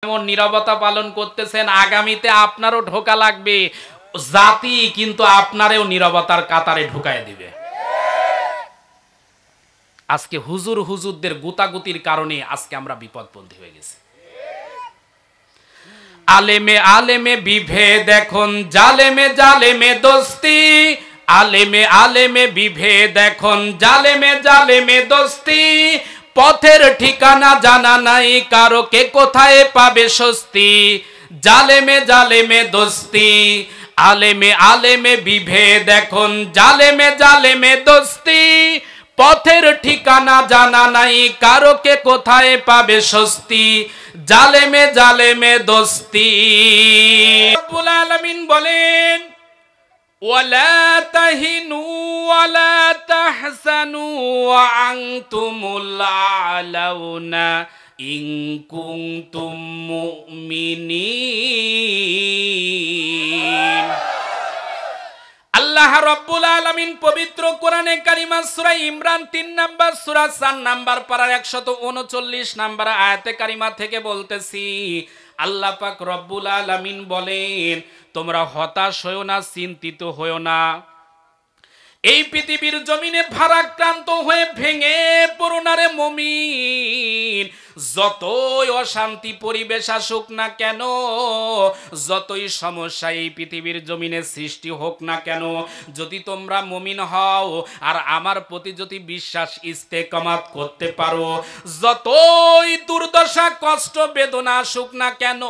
এমন নীরবতা পালন করতেছেন, আগামীতে আপনারও ঢোকা লাগবে, জাতি কিন্তু আপনারেও নীরবতার কাতারে ঢুকায় দিবে। আজকে হুজুরদের গুতাগুতির কারণে আজকে আমরা বিপদপন্থী হয়ে গেছি। আলেমে বিভেদ এখন জালেমে দোস্তি, আলেমে বিভেদ এখন জালেমে দোস্তি, পথের ঠিকানা জানা নাই কারো, কে কোথায় পাবে স্বস্তি। জালেমে দোস্তি, আলেমে বিভেদ এখন জালেমে দোস্তি, পথের ঠিকানা জানা নাই কারো, কে কোথায় পাবে স্বস্তি। জালেমে দোস্তি। রব্বুল আলামিন বলেন, ওয়ালা তাহিনু ওয়ালা তাহসানু ওয়া আনতুমুল আলাউনা ইন কুনতুম মুমিনিন। আল্লাহ রব্বুল আলামিন পবিত্র কোরআনে কারিমা সূরা ইমরান 3 নাম্বার সূরা 4 নাম্বার পারার 139 নাম্বার আয়াতে কারিমা থেকে বলতেছি, আল্লাহ পাক রব্বুল আলামিন বলেন, তোমরা হতাশ হয়ো না, চিন্তিত হয়ো না। এই পৃথিবীর জমিনে ভারাক্রান্ত হয়ে ভেঙে পড়ো না রে মুমিন। যতই অশান্তি পরিবেশ আসুক না কেন, যতই সমস্যা এই পৃথিবীর জমিনে সৃষ্টি হোক না কেন, যদি তোমরা মুমিন হও আর আমার প্রতি যদি বিশ্বাস ইস্তেকামাত করতে পারো, যতই দুর্দশা কষ্ট বেদনা আসুক না কেন,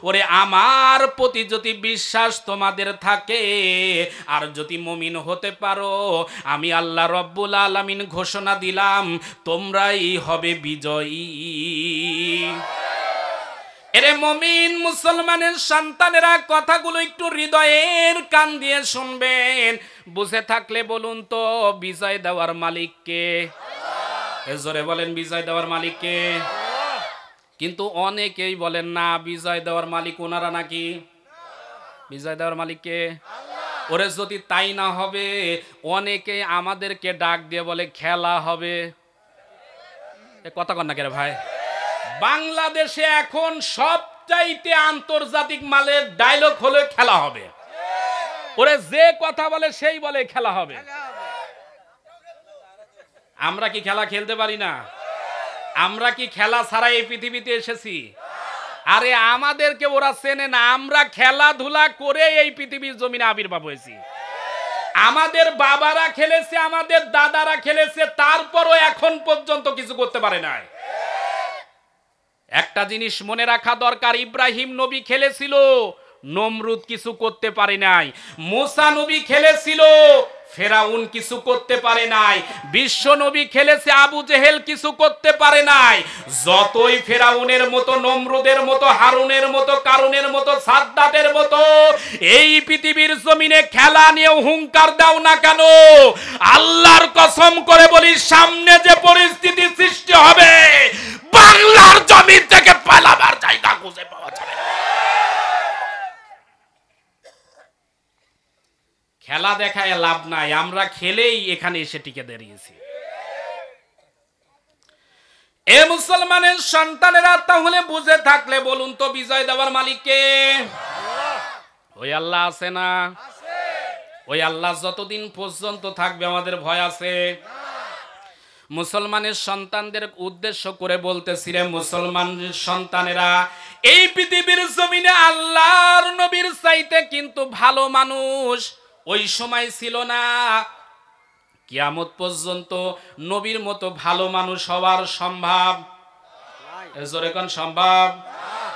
ওরে আমার প্রতি যদি বিশ্বাস তোমাদের থাকে আর যদি মুমিন হতে পারো, আমি আল্লাহ রব্বুল আলামিন ঘোষণা দিলাম তোমরাই হবে বিজয়ী। এরে মুমিন মুসলমানের সন্তানেরা, কথাগুলো একটু হৃদয়ের কান দিয়ে শুনবেন। বুঝে থাকলে বলুন তো, বিজয় দেওয়ার মালিক কে? জোরে বলেন, বিজয় দেওয়ার মালিক কে? কিন্তু অনেকেই বলেন না, বিজয় দেওয়ার মালিক ওনারা নাকি। বিজয় দেওয়ার মালিক কে? ওরে যদি তাই না হবে, অনেকে আমাদেরকে ডাক দিয়ে বলে খেলা হবে। কথা কন না কে ভাই? বাংলাদেশে এখন সবচাইতে আন্তর্জাতিক মানের ডায়লগ হলো খেলা হবে। ওরে যে কথা বলে সেই বলে খেলা হবে। আমরা কি খেলা খেলতে পারি না? আমরা কি খেলা ছাড়া এই পৃথিবীতে এসেছি? আরে আমাদেরকে ওরা চেনে না, আমরা খেলাধুলা করে এই পৃথিবীর জমিনে আবির্ভাব হয়েছি। আমাদের বাবারা খেলেছে, আমাদের দাদারা খেলেছে, তারপরও এখন পর্যন্ত কিছু করতে পারে নাই। একটা জিনিস মনে রাখা দরকার, ইব্রাহিম নবী খেলেছিল, নমরুদ কিছু করতে পারে নাই। মুসা নবী খেলেছিল, ফেরাউন কিছু করতে পারে নাই। বিশ্ব নবী খেলেছে, আবু জেহেল কিছু করতে পারে নাই। যতই ফেরাউনের মতো, নমরুদের মতো, হারুনের মতো, কারুনের মতো, সাদ্দাতের মতো এই পৃথিবীর জমিনে খেলা নিয়ে হুঙ্কার দাও না কেন, আল্লাহর কসম করে বলি, সামনে যে পরিস্থিতি সৃষ্টি হবে, বাংলার জমিন থেকে পালাবার জায়গা খুঁজে পাওয়া যাবে না। খেলা দেখায় লাভ নাই, আমরা খেলেই এখানে এসে টিকে দাঁড়িয়েছি। এ মুসলমানের সন্তানেরা, তাহলে বুঝে থাকলে বলুন তো, বিজয় দেওয়ার মালিক কে? ওই আল্লাহ আছে না? ওই আল্লাহ যতদিন পর্যন্ত থাকবে আমাদের ভয় আছে? মুসলমানের সন্তানদের উদ্দেশ্য করে বলতেছি, রে মুসলমানের সন্তানেরা, এই পৃথিবীর জমিনে আল্লাহর নবীর চাইতে কিন্তু ভালো মানুষ ওই সময় ছিল না। কিয়ামত পর্যন্ত নবীর মতো ভালো মানুষ হওয়ার সম্ভব? জোরে কোন সম্ভব?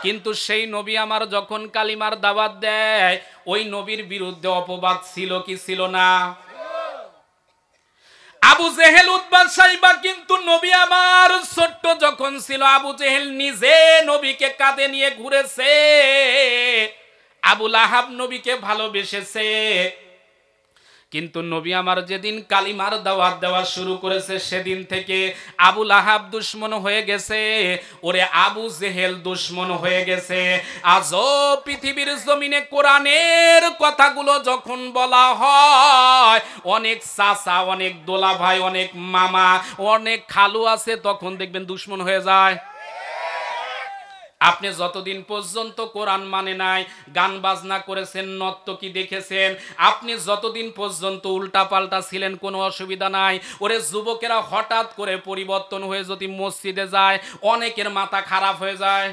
কিন্তু সেই নবী আমার যখন কালিমার দাওয়াত দেয়, ওই নবীর বিরুদ্ধে অপবাদ ছিল কি ছিল না? আবু জেহেল, উতবা, সাইবা কিন্তু নবী আমার ছোট্ট যখন ছিল, আবু জেহেল নিজে নবীকে কাঁধে নিয়ে ঘুরেছে। আবু লাহাব নবীকে ভালোবেসেছে। কিন্তু নবী আমার যেদিন কালিমার দাওয়াত দেওয়া শুরু করেছে, সেদিন থেকে আবু লাহাব দুশমন হয়ে গেছে, ওরে আবু জেহেল দুশমন হয়ে গেছে। আজও পৃথিবীর জমিনে কোরআনের কথাগুলো যখন বলা হয়, অনেক চাচা, অনেক দোলা ভাই, অনেক মামা, অনেক খালু আছে, তখন দেখবেন দুশমন হয়ে যায়। আপনি যতদিন পর্যন্ত কোরআন মানে নাই, গান বাজনা করেছেন, নর্তকী দেখেছেন, আপনি যতদিন পর্যন্ত উল্টা পাল্টা ছিলেন, কোনো অসুবিধা নাই। ওরে যুবকেরা হঠাৎ করে পরিবর্তন হয়ে যদি মসজিদে যায়, অনেকের মাথা খারাপ হয়ে যায়।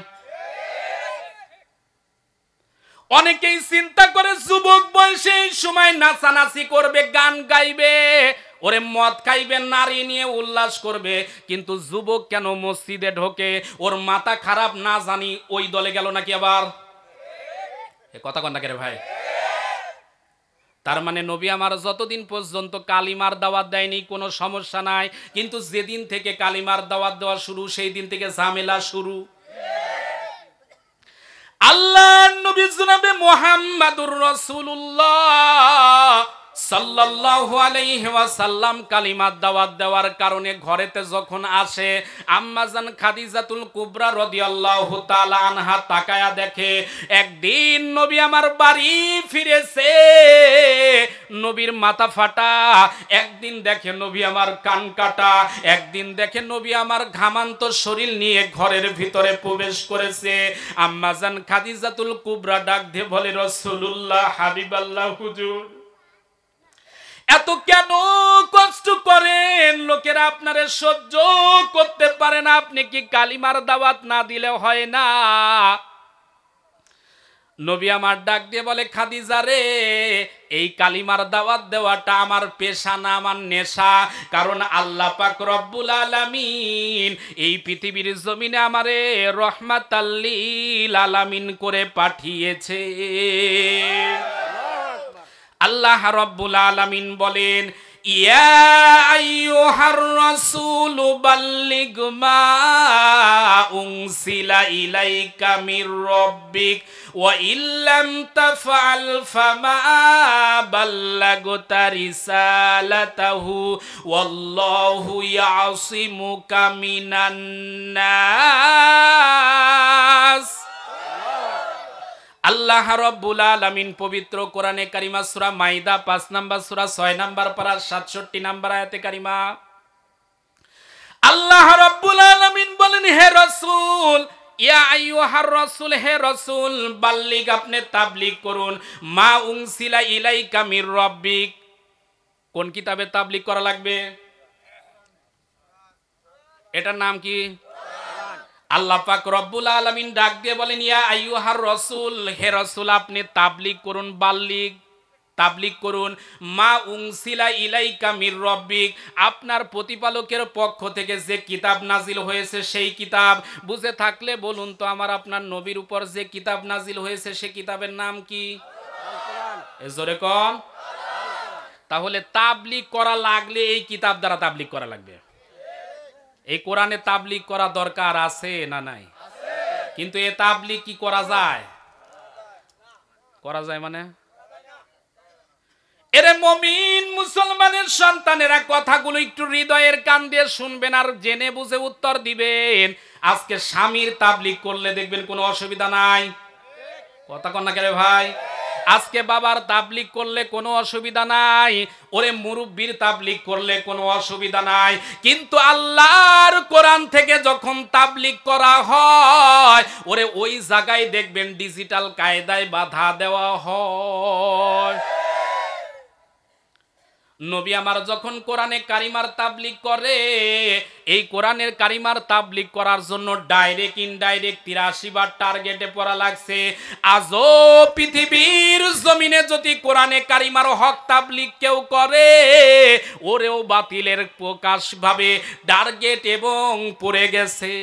অনেকেই চিন্তা করে যুবক বয়সে এই সময় নাচানাচি করবে, গান গাইবে, ওরে মদ খাইবে, নারী নিয়ে উল্লাস করবে, কিন্তু যুবক কেন মসজিদে ঢোকে? ওর মাথা খারাপ, না জানি ওই দলে গেল নাকি আবার। এ কথা কন না কে রে ভাই? তার মানে নবী আমার যতদিন পর্যন্ত কালিমার দাওয়াত দেয়নি কোনো সমস্যা নাই, কিন্তু যেদিন থেকে কালিমার দাওয়াত দেওয়া শুরু, সেই দিন থেকে ঝামেলা শুরু। আল্লাহর নবী জনাবে মুহাম্মাদুর রাসূলুল্লাহ সাল্লাল্লাহু আলাইহি ওয়াসাল্লাম কালিমার দাওয়াত দেওয়ার কারণে ঘরেতে যখন আসে, আম্মাজান খাদিজাতুল কুবরা রাদিয়াল্লাহু তাআলা আনহা তাকায়া দেখে একদিন নবী আমার বাড়ি ফিরেছে, নবীর মাথা ফাটা, একদিন দেখে নবী আমার কান কাটা, একদিন দেখে নবী আমার ঘামান্ত শরীর নিয়ে ঘরের ভিতরে প্রবেশ করেছে। আম্মাজান খাদিজাতুল কুবরা ডাক দিয়ে বলে, রাসূলুল্লাহ, হাবিবাল্লাহ হুজুর, এত কেন কষ্ট করেন? লোকেরা আপনারে সহ্য করতে পারে না, আপনি কি কালিমার দাওয়াত না দিলে হয় না? নবী আমার ডাক দিয়ে বলে, খাদিজা রে, এই কালিমার দাওয়াত দেওয়াটা আমার পেশা না, আমার নেশা। কারণ আল্লাহ পাক রব্বুল আলামিন এই পৃথিবীর জমিনে আমারে রহমাতাল লিল আলামিন করে পাঠিয়েছে। আল্লাহ রব্বুল আলামিন বলেন, ইয়া আইয়ুহার রাসূলু বাল্লিগ মা উনসিলা ইলাইকা মির রাব্বিক ওয়া ইল্লাম তাফআল ফামা বাল্লাগতা রিসালাতাহু ওয়াল্লাহু ইয়াসিমুকা মিনান নাস। আল্লাহ রাব্বুল আলামিন পবিত্র কোরআনে কারিমা সূরা মাইদা 5 নাম্বার সূরা 6 নাম্বার পারা 67 নাম্বার আয়াতে কারিমা আল্লাহ রাব্বুল আলামিন বলেন, হে রাসূল, ইয়া আইয়ুহার রাসূল, হে রাসূল, বাল্লিগ, আপনি তাবলীগ করুন, মা উনসিলা ইলাইকা মির রাব্বিক। কোন কিতাবে তাবলীগ করা লাগবে? এটার নাম কি? আল্লাহ পাক রব্বুল আলামিন ডাক দিয়ে বলেন, ইয়া আইয়ুহার রাসূল, হে রাসূল, আপনি তাবলীগ করুন, বাল্লিগ, তাবলীগ করুন, মা উনসিলা ইলাইকা মির রাব্বিক, আপনার প্রতিপালকের পক্ষ থেকে যে কিতাব নাজিল হয়েছে সেই কিতাব। বুঝে থাকলে বলুন তো, আমার আপনার নবীর উপর যে কিতাব নাজিল হয়েছে সে কিতাবের নাম কি? এ জোরে কোন। তাহলে তাবলীগ করা লাগলে এই কিতাব দ্বারা তাবলীগ করা লাগবে। এই কোরআনে তাবলীগ করা দরকার আছে না নাই? কিন্তু এ তাবলীগ কি করা যায়? করা যায় মানে? এরে মুমিন মুসলমানের সন্তানেরা, কথাগুলো একটু হৃদয়ের কান দিয়ে শুনবেন আর জেনে বুঝে উত্তর দিবেন। আজকে স্বামীর তাবলীগ করলে দেখবেন কোনো অসুবিধা নাই। কথা কন না কে রে ভাই? আজকে বাবার তাবলীগ করলে কোনো অসুবিধা নাই, ওরে মুরব্বির তাবলীগ করলে কোনো অসুবিধা নাই। কিন্তু আল্লাহর কোরআন থেকে যখন তাবলীগ করা হয়, ওরে ওই জায়গায় দেখবেন ডিজিটাল কায়দায় বাধা দেওয়া হয়। নবী আমার যখন কোরআনে কারিমার তাবলীগ করে, এই কোরআনের কারিমার তাবলীগ করার জন্য ডাইরেক্ট ইনডাইরেক্ট 83 বার টার্গেটে পড়া লাগছে। আজও পৃথিবীর জমিনে যদি কোরআনে কারিমার হক তাবলীগ কেউ করে, ওরেও বাতিলের প্রকাশভাবে টার্গেট এবং পড়ে গেছে।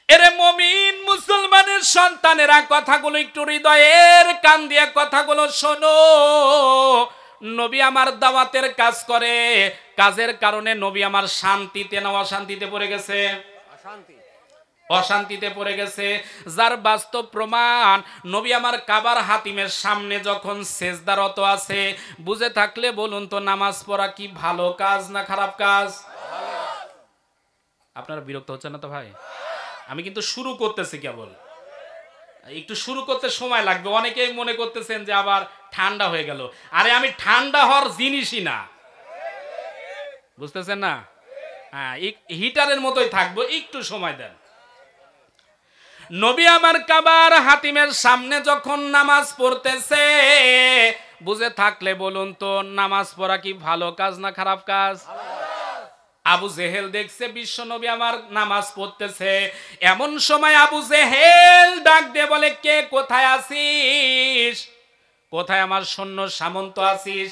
এরে মুমিন মুসলমানের সন্তানেরা, কথাগুলো একটু হৃদয়ের কান দিয়ে কথাগুলো শোনো। নবী আমার দাওয়াতের কাজ করে, কাজের কারণে নবী আমার শান্তিতে না অশান্তিতে পড়ে গেছে? অশান্তিতে পড়ে গেছে। যার বাস্তব প্রমাণ, নবী আমার কাবার হাতিমের সামনে যখন সেজদারত আছে, বুঝে থাকলে বলুন তো, নামাজ পড়া কি ভালো কাজ না খারাপ কাজ? আপনারা বিরক্ত হচ্ছেন না তো ভাই? আমি কিন্তু শুরু করতেছি, কেবল একটু শুরু করতে সময় লাগবে। অনেকেই মনে করতেছেন যে আবার ঠান্ডা হয়ে গেল। আরে আমি ঠান্ডা হওয়ার জিনিসই না, বুঝতেছেন না? হ্যাঁ, হিটারের মতোই থাকবো, একটু সময় দেন। নবী আমার কাবার হাতিমের সামনে যখন নামাজ পড়তেছে, বুঝে থাকলে বলুন তো নামাজ পড়া কি ভালো কাজ না খারাপ কাজ? আবু জেহেল দেখছে বিশ্ব নবী আমার নামাজ পড়তেছে, এমন সময় আবু জেহেল ডাক দিয়ে বলে, কে কোথায় আছিস? কোথায় আমার সৈন্য সামন্ত আছিস?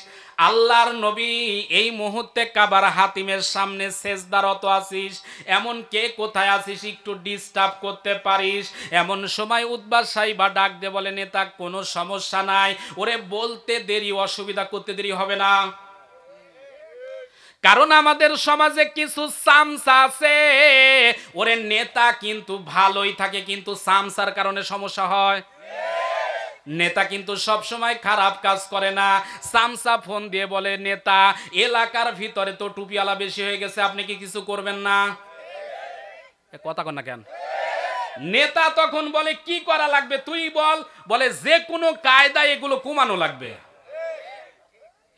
আল্লাহর নবী এই মুহূর্তে কাবার হাতিমের সামনে সেজদারত আছিস, এমন কে কোথায় আছিস, একটু ডিস্টার্ব করতে পারিস? এমন সময় উতবা সাইবা ডাক দিয়ে বলে, নেতা কোনো সমস্যা নাই, ওরে বলতে দেরি, অসুবিধা করতে দেরি হবে না। কারণ আমাদের সমাজে কিছু সামসা আছে, ওরে নেতা কিন্তু ভালোই থাকে, কিন্তু সামসার কারণে সমস্যা হয়। নেতা কিন্তু সব সময় খারাপ কাজ করে না। সামসা ফোন দিয়ে বলে, নেতা এলাকার ভিতরে তো টুপিওয়ালা বেশি হয়ে গেছে, আপনি কি কিছু করবেন না? কথা কন না কেন? নেতা তখন বলে, কি করা লাগবে তুই বল। বলে, যে কোনো কায়দায় এগুলো কমানো লাগবে।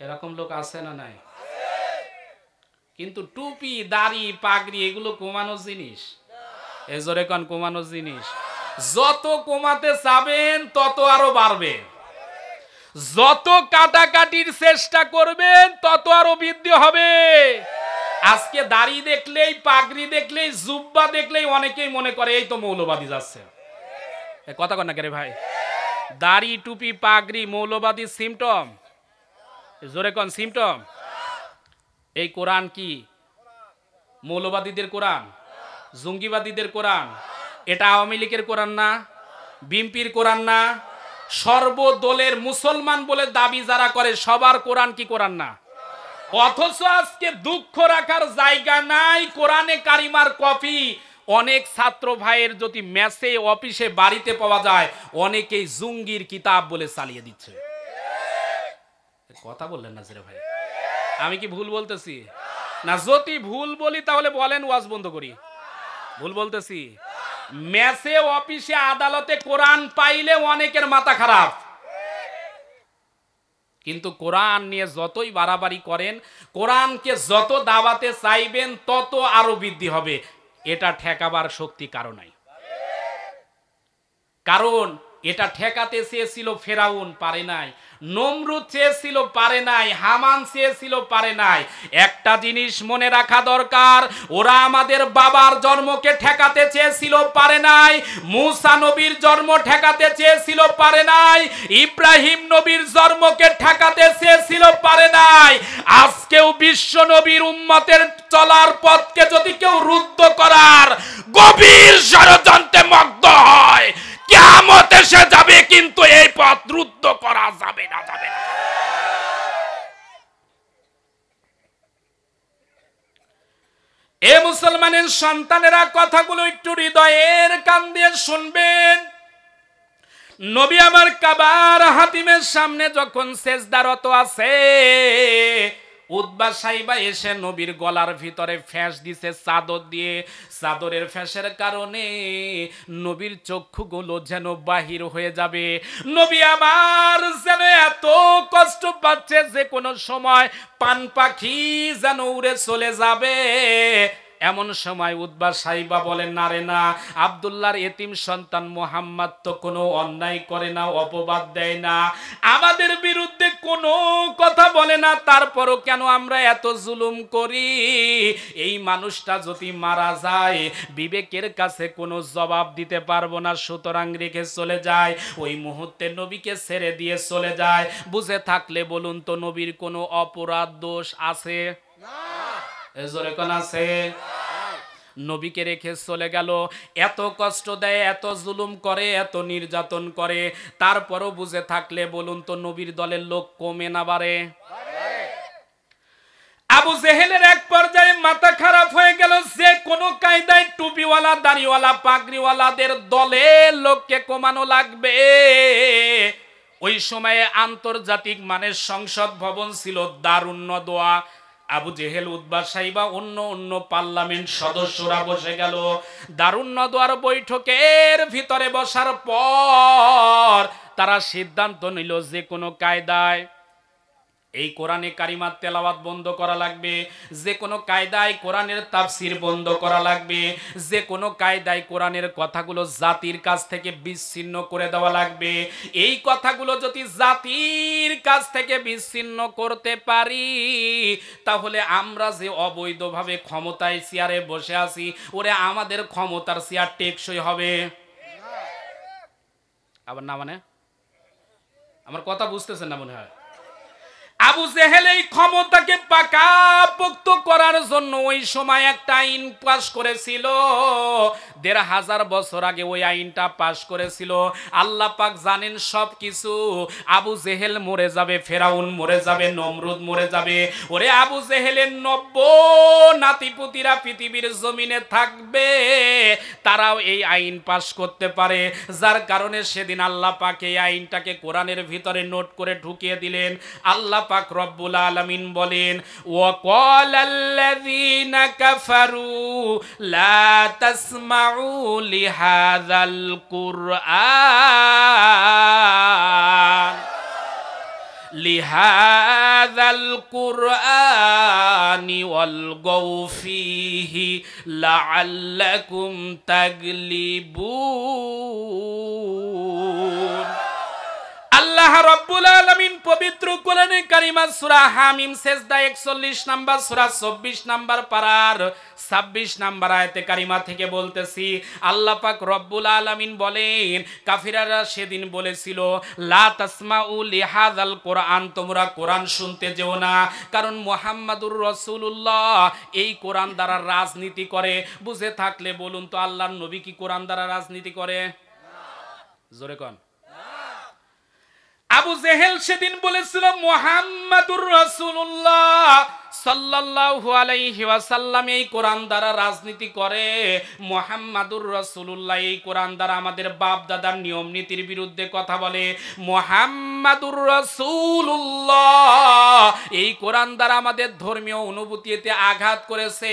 এরকম লোক আছে না নাই? কিন্তু টুপি দাড়ি পাগড়ি এগুলো কমানো জিনিস? এজোরে কোন কমানো জিনিস? যত কমাতে চাবেন তত আরো বাড়বে, যত কাটাকাটির চেষ্টা করবেন তত আরো বৃদ্ধি হবে। আজকে দাড়ি দেখলেই, পাগড়ি দেখলেই, জুব্বা দেখলেই অনেকেই মনে করে এই তো মৌলবাদী যাচ্ছে। কথা কন না কে রে ভাই? দাড়ি টুপি পাগড়ি মৌলবাদী সিমটম? জোরে কোন সিমটম? এই কোরআন কি মৌলবাদীদের কোরআন? জঙ্গিবাদীদের কোরআন? এটা আওয়ামী লীগের কোরআন না, বিএনপির কোরআন না, সর্বদলের মুসলমান বলে দাবি যারা করে সবার কোরআন কি কোরআন না? অথচ আজকে দুঃখ রাখার জায়গা নাই, কোরআনে কারিমার কপি অনেক ছাত্র ভাইয়ের যদি মেসে অফিসে বাড়িতে পাওয়া যায়, অনেকেই জঙ্গির কিতাব বলে চালিয়ে দিচ্ছে। কথা বললেন না রে ভাই? আমি কি ভুল বলতেছি না? যদি ভুল বলি তাহলে বলেন, ওয়াজ বন্ধ করি। ভুল বলতেছি? মেসে অফিসে আদালতে কোরআন পাইলে অনেকের মাথা খারাপ, কিন্তু কোরআন নিয়ে যতই বাড়াবাড়ি করেন, কোরআনকে যত দাওয়াতে চাইবেন তত আরো বৃদ্ধি হবে। এটা ঠেকাবার শক্তি কারো নাই। কারণ এটা ঠেকাতে চেয়েছিল ফেরাউন, পারে নাই। নমরুদ চেয়েছিল, পারে নাই। হামান চেয়েছিল, পারে নাই। একটা জিনিস মনে রাখা দরকার, ওরা আমাদের বাবার জন্মকে ঠেকাতে চেয়েছিল, পারে নাই। মুসা নবীর জন্ম ঠেকাতে চেয়েছিল, পারে নাই। ইব্রাহিম নবীর জন্মকে ঠেকাতে চেয়েছিল, পারে নাই। আজকেও বিশ্ব নবীর উম্মতের চলার পথকে যদি কেউ রুদ্ধ করার গভীর ষড়যন্ত্রে মগ্ন হয়, কিয়ামত এসে যাবে, কিন্তু এই পথ রুদ্ধ করা যাবে না, যাবে না। এ মুসলমানের সন্তানেরা, কথাগুলো একটু হৃদয়ের কান দিয়ে শুনবেন। নবী আমার কাবার হাতিমের সামনে যখন সেজদারত আছে, উতবা সাইবা এসে নবীর গলার ভিতরে ফ্যাঁস দিছে চাদর দিয়ে। চাদরের ফ্যাঁসের কারণে নবীর চক্ষুগুলো যেন বাহির হয়ে যাবে। নবী আমার যেন এত কষ্ট পাচ্ছে যে কোনো সময় পান পাখি যেন উড়ে চলে যাবে। এমন সময় উতবা সাইবা বলেন, না রে না, আব্দুল্লাহর এতিম সন্তান মুহাম্মদ তো কোনো অন্যায় করে না, অপবাদ দেয় না, আমাদের বিরুদ্ধে কোনো কথা বলে না, তারপরও কেন আমরা এত জুলুম করি? এই মানুষটা যদি মারা যায়, বিবেকের কাছে কোনো জবাব দিতে পারবো না, সুতরাং রেখে চলে যায়। ওই মুহূর্তে নবীকে ছেড়ে দিয়ে চলে যায়। বুঝে থাকলে বলুন তো, নবীর কোনো অপরাধ দোষ আছে? এজোরে কোন আছে? নবীকে রেখে চলে গেল। এত কষ্ট দেয়, এত জুলুম করে, এত নির্যাতন করে, তারপরও বুঝে থাকলে বলুন তো, নবীর দলের লোক কমে না বাড়ে? আবু জেহেলের এক পর্যায়ে মাথা খারাপ হয়ে গেল, যে কোনো কায়দায় টুপিওয়ালা দাড়িওয়ালা পাগড়িওয়ালাদের দলের লোককে কমানো লাগবে। ওই সময়ে আন্তর্জাতিক মানের সংসদ ভবন ছিল দারুন নদওয়া। আবু জেহেল, উতবা সাইবা, অন্য পার্লামেন্ট সদস্যরা বসে গেল। দারুন নদওয়ার বৈঠকের ভিতরে বসার পর তারা সিদ্ধান্ত নিল, যে কোনো কায়দায় এই কোরআনে কারিমার তেলাওয়াত বন্ধ করা লাগবে, যে কোনো কায়দায় কোরআনের তাফসির বন্ধ করা লাগবে, যে কোনো কায়দায় কোরআনের কথাগুলো জাতির কাছ থেকে বিচ্ছিন্ন করে দেওয়া লাগবে। এই কথাগুলো যদি জাতির কাছ থেকে বিচ্ছিন্ন করতে পারি, তাহলে আমরা যে অবৈধভাবে ক্ষমতায় চেয়ারে বসে আছি, ওরে আমাদের ক্ষমতার চেয়ার টেকসই হবে। আবার না মানে আমার কথা বুঝতেছেন না মনে হয়। আবু জেহেল এই ক্ষমতাকে পাকাপোক্ত করার জন্য ওই সময় একটা আইন পাশ করেছিল। ১৫০০ বছর আগে ওই আইনটা পাশ করেছিল। আল্লাহ পাক জানেন সব কিছু। আবু জেহেল মরে যাবে, ফেরাউন মরে যাবে, নমরুদ মরে যাবে। ওরে আবু জেহেলের ৯০ নাতিপুতিরা পৃথিবীর জমিনে থাকবে, তারাও এই আইন পাশ করতে পারে। যার কারণে সেদিন আল্লাহ পাক এই আইনটাকে কোরআনের ভিতরে নোট করে ঢুকিয়ে দিলেন। আল্লাহ পাক রব্বুল আলামিন বলেন, ওয়াকালাল্লাযীনা কাফারু লা তাসমাউ লিহাযাল কুরআন লিহাযাল কুরআনি ওয়ালগাউ ফীহি লাআল্লাকুম তাগলিবুন। আল্লাহ রাব্বুল আলামিন পবিত্র কোরআনে কারিমা সূরা হামিম সিজদা ৪১ নাম্বার সূরা ২৪ নাম্বার পারার ২৬ নাম্বার আয়াতে কারিমা থেকে বলতেছি, আল্লাহ পাক রব্বুল আলামিন বলেন, কাফিররা সেদিন বলেছিল লা তাসমাউ লিহাযাল কোরআন, তোমরা কোরআন শুনতে যেও না, কারণ মুহাম্মাদুর রাসূলুল্লাহ এই কোরআন দ্বারা রাজনীতি করে। বুঝে থাকলে বলুন তো, আল্লাহর নবী কি কোরআন দ্বারা রাজনীতি করে? জোরে কোন। আবু জেহেল সেদিন বলেছিল মুহাম্মাদুর রাসূলুল্লাহ সাল্লাল্লাহু আলাইহি ওয়াসাল্লাম এই কোরআন দ্বারা রাজনীতি করে। মুহাম্মাদুর রাসূলুল্লাহ এই কোরআন দ্বারা আমাদের বাপ দাদার নিয়ম নীতির বিরুদ্ধে কথা বলে। মুহাম্মাদুর রাসূলুল্লাহ এই কোরআন দ্বারা আমাদের ধর্মীয় অনুভূতিতে আঘাত করেছে।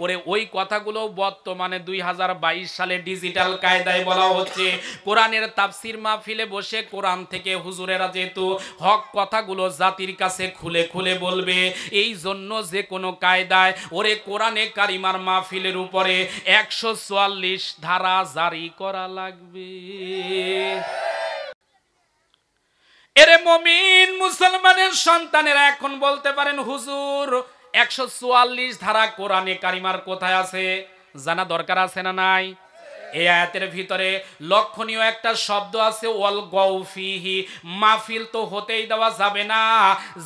ওরে ওই কথাগুলো বর্তমানে ২০২২ সালে ডিজিটাল কায়দায় বলা হচ্ছে। কোরআনের তাফসীর মাহফিলে বসে কোরআন থেকে হুজুরেরা যেহেতু হক কথাগুলো জাতির কাছে খুলে খুলে বলবে, এই জন্য যে কোনো কায়দায় ওরে কোরআনে কারিমার মাহফিলের উপরে ১৪৪ ধারা জারি করা লাগবে। এরে মুমিন মুসলমানের সন্তানেরা এখন বলতে পারেন, হুজুর ১৪৪ ধারা কোরআনে কারিমার কোথায় আছে? জানা দরকার আছে না নাই? এই আয়াতের ভিতরে লক্ষণীয় একটা শব্দ আছে, ওয়াল গৌফিহি। মাহফিল তো হতেই দেওয়া যাবে না,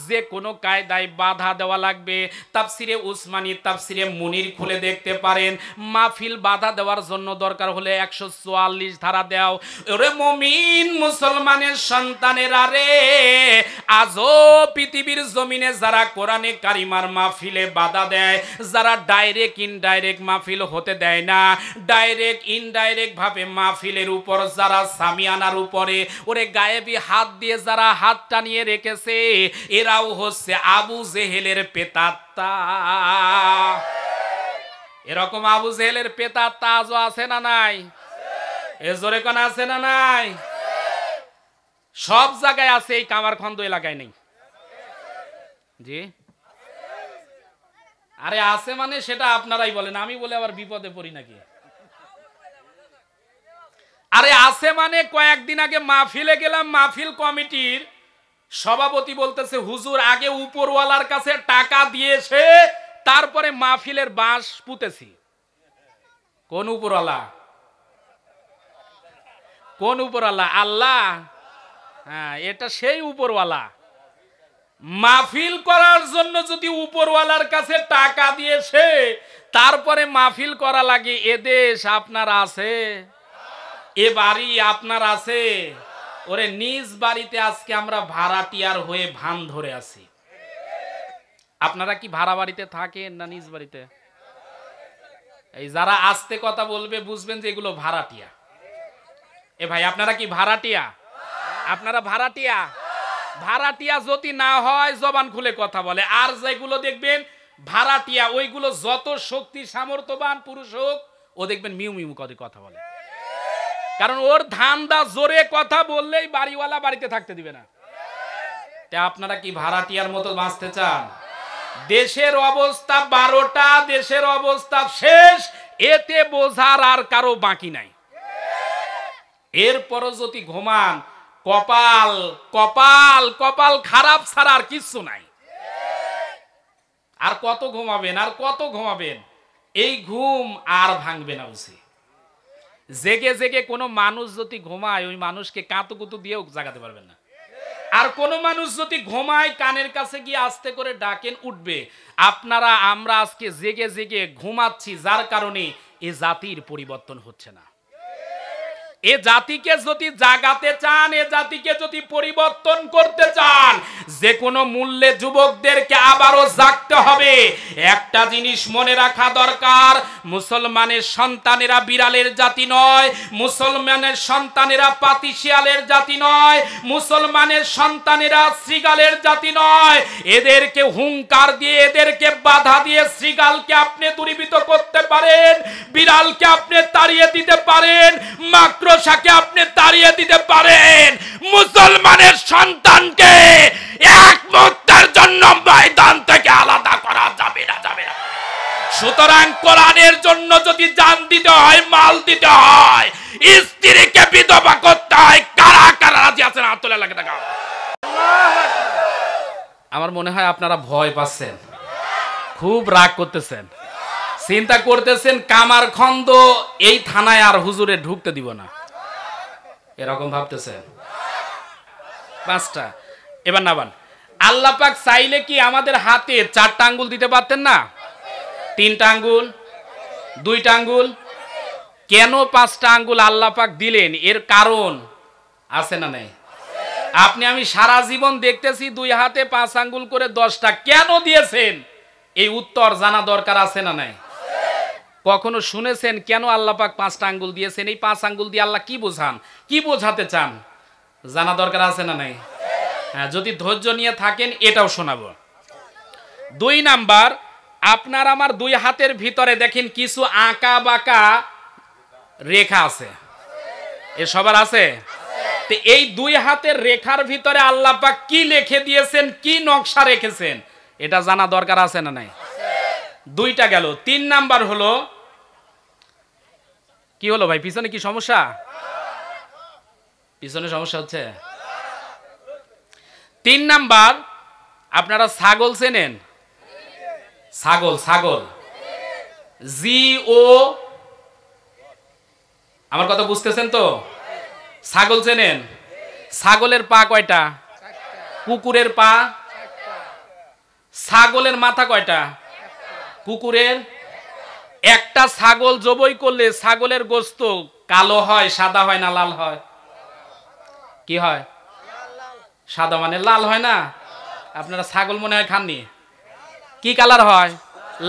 যে কোনো কায়দায় বাধা দেওয়া লাগবে। তাফসিরে উসমানী, তাফসিরে মুনির খুলে দেখতে পারেন। মাহফিল বাধা দেওয়ার জন্য দরকার হলে ১৪৪ ধারা দাও। ওরে মুমিন মুসলমানের সন্তানেরা রে, আজও পৃথিবীর জমিনে যারা কোরআনে কারিমার মাহফিলে বাধা দেয়, যারা ডাইরেক্ট ইনডাইরেক্ট মাহফিল হতে দেয় না, ডাইরেক্ট ইনডাইরেক্ট ভাবে মাহফিলের উপর যারা সামিয়ানার উপরে ওরে গায়েবী হাত দিয়ে যারা হাত টানিয়ে রেখেছে, এরাও হচ্ছে আবু জেহেলের পেতাত্তা। এরকম আবু জেহেলের পেতাত্তা আজও আছে না নাই? এ জোরে কোন আছে না নাই? সব জায়গায় আছে, এই কামারখন্দ এলাকায় নেই। জি আরে আছে মানে সেটা আপনারাই বলেন, আমি বলে আবার বিপদে পড়ি নাকি? আরে আছে মানে কয়েকদিন আগে মাহফিলে গেলাম, মাহফিল কমিটির সভাপতি বলতেছে, হুজুর আগে উপরওয়ালার কাছে টাকা দিয়েছে, তারপরে মাহফিলের বাঁশ পুঁতেছি। কোন উপরওয়ালা? কোন উপরওয়ালা? আল্লাহ। হ্যাঁ, এটা সেই উপরওয়ালা। মাহফিল করার জন্য যদি উপরওয়ালার কাছে টাকা দিয়েছে, তারপরে মাহফিল করা লাগে, এ দেশ আপনার আছে? এ বাড়ি আপনার আছে? ওরে নিজ বাড়িতে আজকে আমরা ভাড়াটিয়ার হয়ে ভান ধরে আছি। আপনারা কি ভাড়া বাড়িতে থাকেন না নিজ বাড়িতে? এই যারা আস্তে কথা বলবে বুঝবেন যে এগুলো ভাড়াটিয়া। এ ভাই আপনারা কি ভাড়াটিয়া? আপনারা ভাড়াটিয়া? ভাড়াটিয়া যদি না হয় জবান খুলে কথা বলে। আর যেগুলো দেখবেন ভাড়াটিয়া, ওইগুলো যত শক্তি সামর্থ্যবান পুরুষ হোক, ও দেখবেন মিউ মিউ করে কথা বলে। কারণ ওর ধান্দা জোরে কথা বললেই বাড়িওয়ালা বাড়িতে থাকতে দিবে না। তা আপনারা কি ভাড়াটিয়ার মতো বাঁচতে চান? দেশের অবস্থা 12টা, দেশের অবস্থা শেষ, এতে বোঝার আর কারো বাকি নাই। এরপরও যদি ঘুমান, কপাল কপাল কপাল খারাপ ছাড়া আর কিচ্ছু নাই। আর কত ঘুমাবেন, আর কত ঘুমাবেন? এই ঘুম আর ভাঙবে না। উচিত জেগে জেগে কোনো মানুষ যদি ঘুমায়, ওই মানুষকে কাতুকুতু দিয়েও জাগাতে পারবেন না। আর কোন মানুষ যদি ঘুমায়, কানের কাছে গিয়ে আস্তে করে ডাকেন, উঠবে। আপনারা আমরা আজকে জেগে জেগে ঘুমাচ্ছি, যার কারণে এ জাতির পরিবর্তন হচ্ছে না। এ জাতিকে যদি জাগাতে চান, এ জাতিকে যদি পরিবর্তন করতে চান, যে কোনো মূল্যে যুবকদেরকে আবারও জাগতে হবে। একটা জিনিস মনে রাখা দরকার, মুসলমানের সন্তানেরা বিড়ালের জাতি নয়, মুসলমানের সন্তানেরা পাতিশিয়ালের জাতি নয়, মুসলমানের সন্তানেরা শৃগালের জাতি নয়। এদেরকে হুঙ্কার দিয়ে, এদেরকে বাধা দিয়ে শৃগালকে আপনি দূরীভূত করতে পারেন, বিড়ালকে আপনি তাড়িয়ে দিতে পারেন, মাকড়সাকে আপনি তাড়িয়ে দিতে পারেন। মুসলমানের সন্তানকে এক মুহূর্তের জন্য ময়দান থেকে আলাদা করা যাবে না, যাবে না। সুতরাং কোরআনের জন্য যদি জান দিতে হয়, মাল দিতে হয়, স্ত্রীকে বিধবা করতে হয়, কারা কারা রাজি আছেন? হাত তোলা লাগে দেখা। আমার মনে হয় আপনারা ভয় পাচ্ছেন, খুব রাগ করতেছেন, চিন্তা করতেছেন কামার খন্দ এই থানায় আর হুজুরে ঢুকতে দিব না, এরকম ভাবতেছেন। 5টা এবার নাবান। আল্লাহ পাক চাইলে কি আমাদের হাতে 4টা আঙ্গুল দিতে পারতেন না? 3টা আঙ্গুল, 2টা আঙ্গুল, কেন 5টা আঙ্গুল আল্লাহ পাক দিলেন? এর কারণ আছে না নাই? আপনি আমি সারা জীবন দেখতেছি 2 হাতে 5 আঙ্গুল করে 10টা, কেন দিয়েছেন? এই উত্তর জানা দরকার আছে না নাই? কখনো শুনেছেন কেন আল্লাহ পাক 5টা আঙ্গুল দিয়েছেন? এই 5 আঙ্গুল দিয়ে আল্লাহ কি বোঝান, কি বোঝাতে চান, জানা দরকার আছে না নাই? হ্যাঁ, যদি ধৈর্য নিয়ে থাকেন এটাও শোনাবো। 2 নাম্বার, আপনার আমার 2 হাতের ভিতরে দেখেন কিছু আঁকা বাঁকা রেখা আছে, এ সবার আছে? তো এই 2 হাতের রেখার ভিতরে আল্লাহ পাক কি লিখে দিয়েছেন, কি নকশা রেখেছেন, এটা জানা দরকার আছে না নাই? 2টা গেল। 3 নাম্বার হলো, কি হলো ভাই, পিছনে কি সমস্যা? পিছনে সমস্যা হচ্ছে? 3 নাম্বার, আপনারা ছাগল চেনেন? ছাগল, ছাগল, জিও, আমার কথা বুঝতেছেন তো? ছাগল চেনেন? ছাগলের পা কয়টা? কুকুরের পা। ছাগলের মাথা কয়টা? কুকুরের একটা। ছাগল জবাই করলে ছাগলের গোশত কালো হয়, সাদা হয় না লাল হয়? কি হয়? সাদা, মানে লাল হয় না? আপনারা ছাগল মনে হয় খাননি, কি কালার হয়?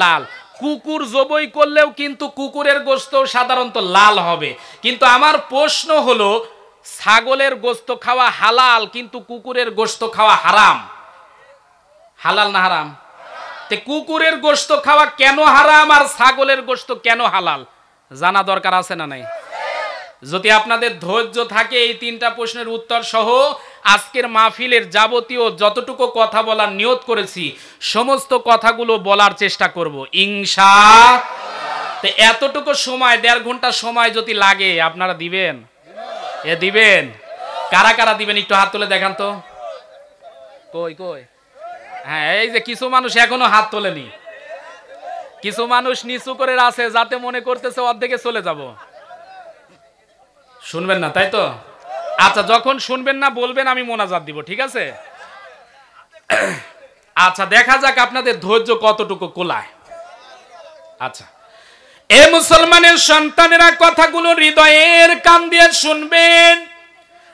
লাল। কুকুর জবাই করলেও কিন্তু কুকুরের গোশত সাধারণত লাল হবে। কিন্তু আমার প্রশ্ন হলো, ছাগলের গোশত খাওয়া হালাল, কিন্তু কুকুরের গোশত খাওয়া হারাম। হালাল না হারাম? তে কুকুরের গোশত খাওয়া কেন হারাম আর ছাগলের গোশত কেন হালাল, জানা দরকার আছে না নাই? যদি আপনাদের ধৈর্য থাকে, এই 3টা প্রশ্নের উত্তর সহ আজকের মাহফিলের যাবতীয় যতটুকু কথা বলার নিয়ত করেছি সমস্ত কথাগুলো বলার চেষ্টা করব ইনশাআল্লাহ। এতটুকু সময়, 1.5 ঘন্টা সময় যদি লাগে আপনারা দিবেন? এ দিবেন? কারা কারা দিবেন একটু হাত তুলে দেখান তো। কই কই? হ্যাঁ, এই যে কিছু মানুষ এখনো হাত তোলেনি, কিছু মানুষ নিচু করে আছে, যাতে মনে করতেছে অর্ধেকে চলে যাব। শুনবেন না তাই তো? আচ্ছা, যখন শুনবেন না বলবেন, আমি মোনাজাত দিব, ঠিক আছে? আচ্ছা, দেখা যাক আপনাদের ধৈর্য কতটুকু কোলায়। আচ্ছা, এ মুসলমানের সন্তানেরা কথাগুলো হৃদয়ের কান দিয়ে শুনবেন।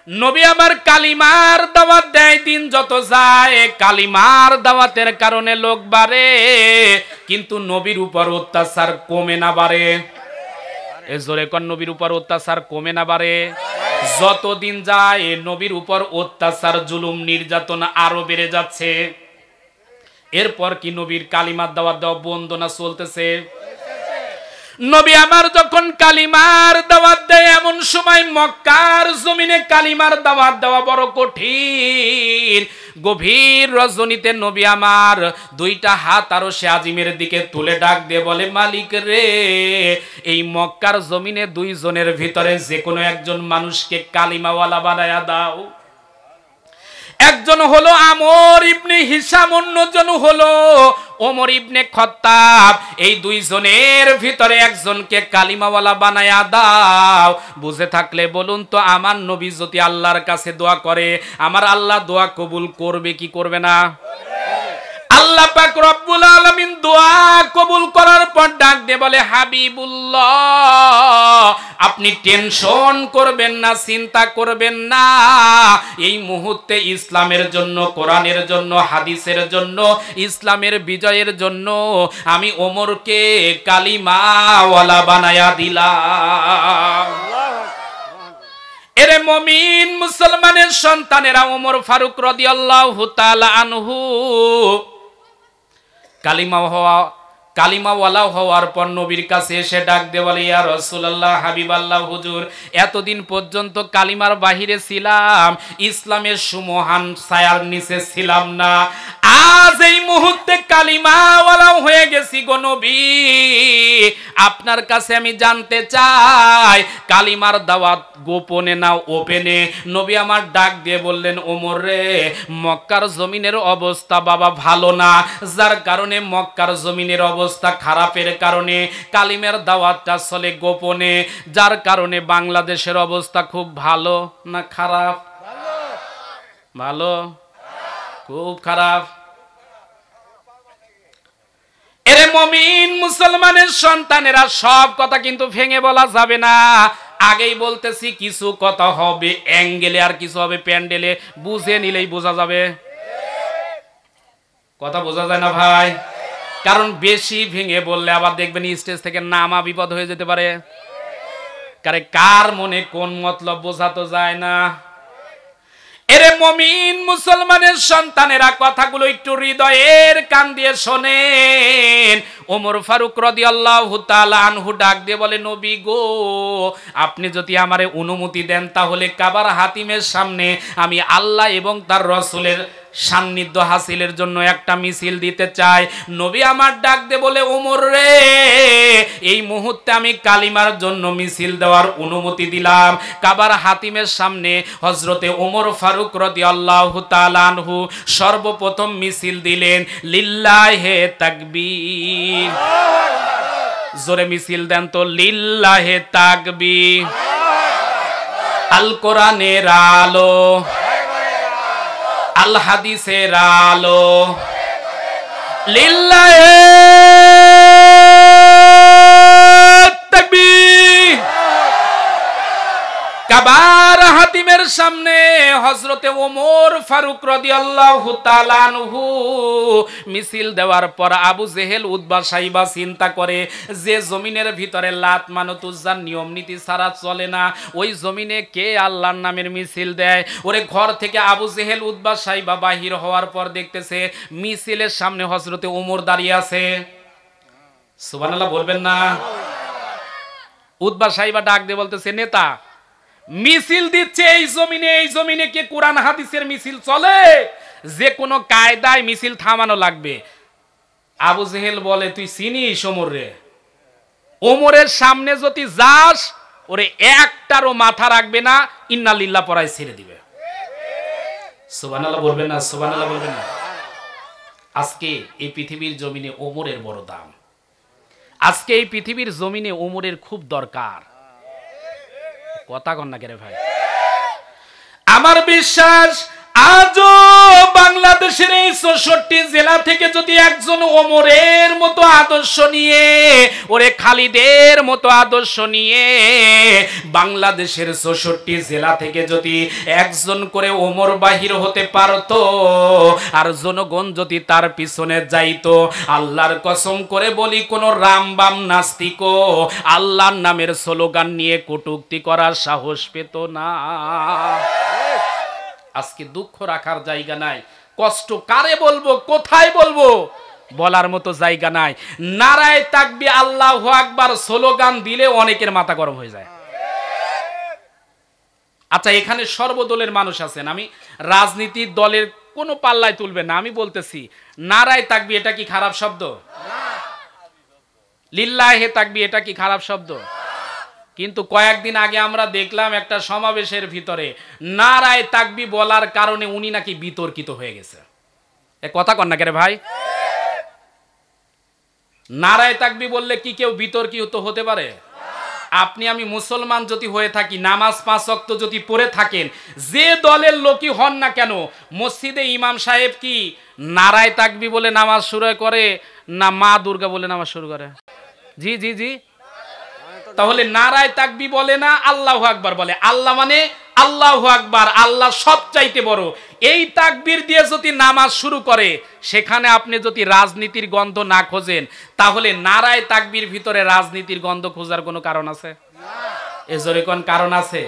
নবী আমার কালিমার দাওয়াত দেয়, দিন যত যায় কালিমার দাওয়াতের কারণে লোক বাড়ে, কিন্তু নবীর উপর অত্যাচার কমে না বাড়ে। এ জোরে কোন, নবীর উপর অত্যাচার কমে না বাড়ে? যতদিন যায় নবীর উপর অত্যাচার, জুলুম, নির্যাতন আরো বেড়ে যাচ্ছে। এরপর কি নবীর কালিমার দাওয়াত দেওয়া বন্ধ না চলতেছে? নবী আমার যখন কালিমার দাওয়াত দেয়, এমন সময় মক্কার জমিনে কালিমার দাওয়াত দেওয়া বড় কঠিন। গভীর রজনীতে নবী আমার দুইটা হাত আরশে আজিমের দিকে তুলে ডাক দিয়ে বলে, মালিক রে, এই মক্কার জমিনে দুইজনের ভিতরে যে কোনো একজন মানুষকে কালিমাওয়ালা বানায়া দাও। একজন হলো আমর ইবনে হিশাম, অন্যজন হলো ওমর ইবনে খাত্তাব। এই দুইজনের ভিতরে একজনকে কালিমাওয়ালা বানায়া দাও। বুঝে থাকলে বলুন তো, আমার নবী যদি আল্লাহর কাছে দোয়া করে, আমার আল্লাহ দোয়া কবুল করবে কি করবে না? আল্লাহ পাক রব্বুল আলামিন দোয়া কবুল করার পর ডাক দিয়ে বলে, হাবিবুল্লাহ, আপনি টেনশন করবেন না, চিন্তা করবেন না। এই মুহূর্তে ইসলামের জন্য, কোরআনের জন্য, হাদিসের জন্য, ইসলামের বিজয়ের জন্য আমি ওমরকে কালিমাওয়ালা বানায়া দিলাম। এরে মুমিন মুসলমানের সন্তানেরা, ওমর ফারুক রাদিয়াল্লাহু তাআলা আনহু কালিমাওয়ালা হওয়ার পর নবীর কাছে এসে ডাক দিয়ে বলে, ইয়া রাসূলুল্লাহ, হাবিবাল্লাহ, হুজুর, এতদিন পর্যন্ত কালিমার বাহিরে ছিলাম, ইসলামের সুমহান ছায়ার নিচে ছিলাম না। আজ এই মুহূর্তে কালিমাওয়ালা হয়ে গেছি গো নবী। আপনার কাছে আমি জানতে চাই, কালিমার দাওয়াত গোপনে না ওপেনে? নবী আমার ডাক দিয়ে বললেন, ওমর রে, মক্কার জমিনের অবস্থা বাবা ভালো না, যার কারণে মক্কার জমিনের অবস্থা খারাপের কারণে কালিমের দাওয়াতটা চলে গোপনে, যার কারণে বাংলাদেশের অবস্থা খুব ভালো না খারাপ? ভালো, খুব খারাপ। এরে মুমিন মুসলমানের সন্তানেরা, সব কথা কিন্তু ভেঙে বলা যাবে না। আগেই বলতেছি, কিছু কথা হবে অ্যাঙ্গেলে আর কিছু হবে প্যান্ডেলে, বুঝে নিলেই বোঝা যাবে। কথা বোঝা যায় না ভাই? কারণ বেশি ভেঙে বললে আবার দেখবেন স্টেজ থেকে নামা বিপদ হয়ে যেতে পারে। কার মনে কোন মতলব বোঝা তো যায় না। এরে মুমিন মুসলমানের সন্তানেরা, কথাগুলো একটু হৃদয়ের কান দিয়ে শোনেন। ওমর ফারুক রাদিয়াল্লাহু তাআলা আনহু ডাক দিয়ে বলে, নবী গো, আপনি যদি আমারে অনুমতি দেন, তাহলে কাবার হাতিমের সামনে আমি আল্লাহ এবং তার রাসূলের সান্নিধ্য হাসিলের জন্য একটা মিছিল দিতে চাই। নবী আমার ডাক দিয়ে বলে, ওমর রে, এই মুহূর্তে আমি কালিমার জন্য মিছিল দেওয়ার অনুমতি দিলাম। কাবার হাতিমের সামনে হযরতে ওমর ফারুক রাদিয়াল্লাহু তাআলা আনহু সর্বপ্রথম মিছিল দিলেন, লিল্লাহে তাকবীর। জোরে মিছিল দেন তো, লিল্লাহে তাকবীর। আল কোরআনের আলো, আল হাদিসের আলো, লিল্লাহে তাকবীর। কাবার হাতিমের সামনে হযরতে ওমর ফারুক রাদিয়াল্লাহু তাআলা আনহু মিছিল দেওয়ার পর আবু জেহেল, উতবা, সাইবা চিন্তা করে, যে জমিনের ভিতরে লাত মানত উজ্জার নিয়ম নীতি ছাড়া চলে না, ওই জমিনে কে আল্লাহর নামের মিছিল দেয়? ওরে ঘর থেকে আবু জেহেল, উতবা, সাইবা বাহির হওয়ার পর দেখতেছে মিছিলের সামনে হযরতে ওমর দাঁড়িয়ে আছে। সুবহানাল্লাহ বলবেন না? উতবা, সাইবা ডাক দিয়ে বলতেছে, নেতা, মিছিল দিচ্ছে এই জমিনে কি কোরআন হাদিসের মিছিল চলে? যে কোনো কায়দায় মিছিল থামানো লাগবে। আবু জেহেল বলে, তুই চিনিস ওমর রে? ওমরের সামনে যদি যাস, ওরে একটারও মাথা রাখবে না, ইন্না লিল্লাহ পড়ায় ছেড়ে দিবে। সুবহানাল্লাহ বলবেন না? সুবহানাল্লাহ বলবেন না? আজকে এই পৃথিবীর জমিনে ওমরের বড় দাম। আজকে এই পৃথিবীর জমিনে ওমরের খুব দরকার। কথা কন না কেরে ভাই? আমার বিশ্বাস, আজও বাংলাদেশের এই ৬৪ জেলা থেকে যদি একজন ওমরের মতো আদর্শ নিয়ে, ওরে খালিদের মতো আদর্শ নিয়ে বাংলাদেশের ৬৪ জেলা থেকে যদি একজন করে ওমর বাহির হতে পারত, আর জনগণ যদি তার পিছনে যাইতো, আল্লাহর কসম করে বলি, কোন রামবাম নাস্তিকও আল্লাহর নামের স্লোগান নিয়ে কটূক্তি করার সাহস পেত না। আজকে দুঃখ রাখার জায়গা নাই। কষ্ট কারে বলবো, কোথায় বলবো? বলার মতো জায়গা নাই। নারায়ে তাকবীর আল্লাহু আকবার স্লোগান দিলে অনেকের মাথা গরম হয়ে যায়। আচ্ছা, এখানে সর্বদলের মানুষ আছেন, আমি রাজনীতির দলের কোনো পাল্লায় তুলবেন না, আমি বলতেছি নারায়ে তাকবীর এটা কি খারাপ শব্দ? লিল্লাহে তাকবীর এটা কি খারাপ শব্দ? কিন্তু কয়েকদিন আগে আমরা দেখলাম একটা সমাবেশের ভিতরে নারায়ে তাকবীর বলার কারণে উনি নাকি বিতর্কিত হয়ে গেছে। এ কথা কন না কেরে ভাই? নারায়ে তাকবীর বললে কি কেউ বিতর্কিত হতে পারে? আপনি আমি মুসলমান যদি হয়ে থাকি, নামাজ 5 ওয়াক্ত যদি পড়ে থাকেন, যে দলের লোকই হন না কেন, মসজিদে ইমাম সাহেব কি নারায়ে তাকবীর বলে নামাজ শুরু করে না মা দুর্গা বলে নামাজ শুরু করে? জি জি জি। তাহলে নারায়ে তাকবীর বলে না, আল্লাহু আকবার বলে। আল্লাহ মানে আল্লাহু আকবার, আল্লাহ সবচাইতে বড়। এই তাকবীর দিয়ে যদি নামাজ শুরু করে, সেখানে আপনি যদি রাজনীতির গন্ধ না খোঁজেন, তাহলে নারায়ে তাকবীর ভিতরে রাজনীতির গন্ধ খোঁজার কোনো কারণ আছে? এজরে কোন কারণ আছে?